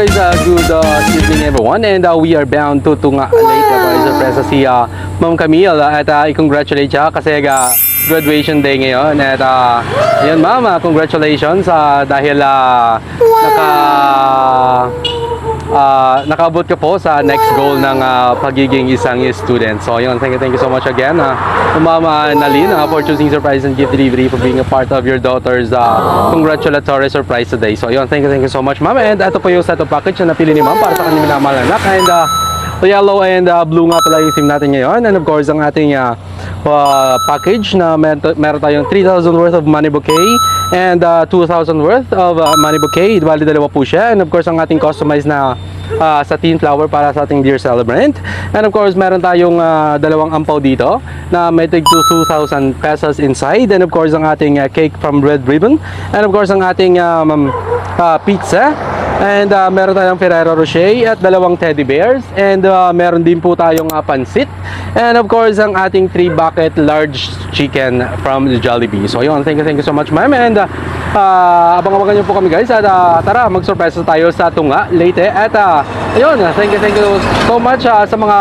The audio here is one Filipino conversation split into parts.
guys, good evening everyone, and we are bound to nga late para surpresa si Ma'am Camille at i-congratulate siya kasi graduation day ngayon at yun ma'am, congratulations dahil nakaabot ka po sa next goal ng pagiging isang student. So yun, thank you so much again Ma'am Nalin for choosing surprise and gift delivery, for being a part of your daughter's congratulatory surprise today. So yun, thank you so much ma'am, and ito po yung set of package na napili ni ma'am para sa kanyang minamahal na anak, and yellow and blue nga pala yung theme natin ngayon, and of course ang ating package na meron tayong 3,000 worth of money bouquet and 2,000 worth of money bouquet. Bali dalawa po siya, and of course ang ating customized na satin flower para sa ating dear celebrant, and of course meron tayong dalawang ampaw dito na may tig 2,000 pesos inside, and of course ang ating cake from Red Ribbon, and of course ang ating pizza, and meron tayong Ferrero Rocher at dalawang teddy bears, and meron din po tayong pansit, and of course ang ating 3 bucket large chicken from Jollibee. So yun, thank you so much ma'am, and abang-abangan nyo po kami guys, at tara mag-surprise tayo sa Tunga Leyte, at ayun, thank you so much sa mga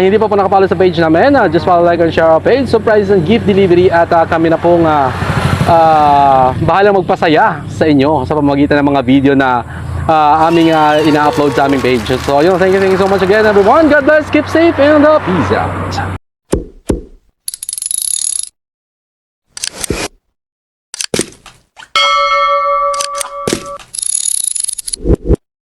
hindi pa po nakapalo sa page namin. Just follow, like, and share our page, surprise and gift delivery, at kami na pong bahalang magpasaya sa inyo sa pamamagitan ng mga video na aming ina-upload sa aming page. So yun, thank you so much again everyone. God bless, keep safe, and peace out.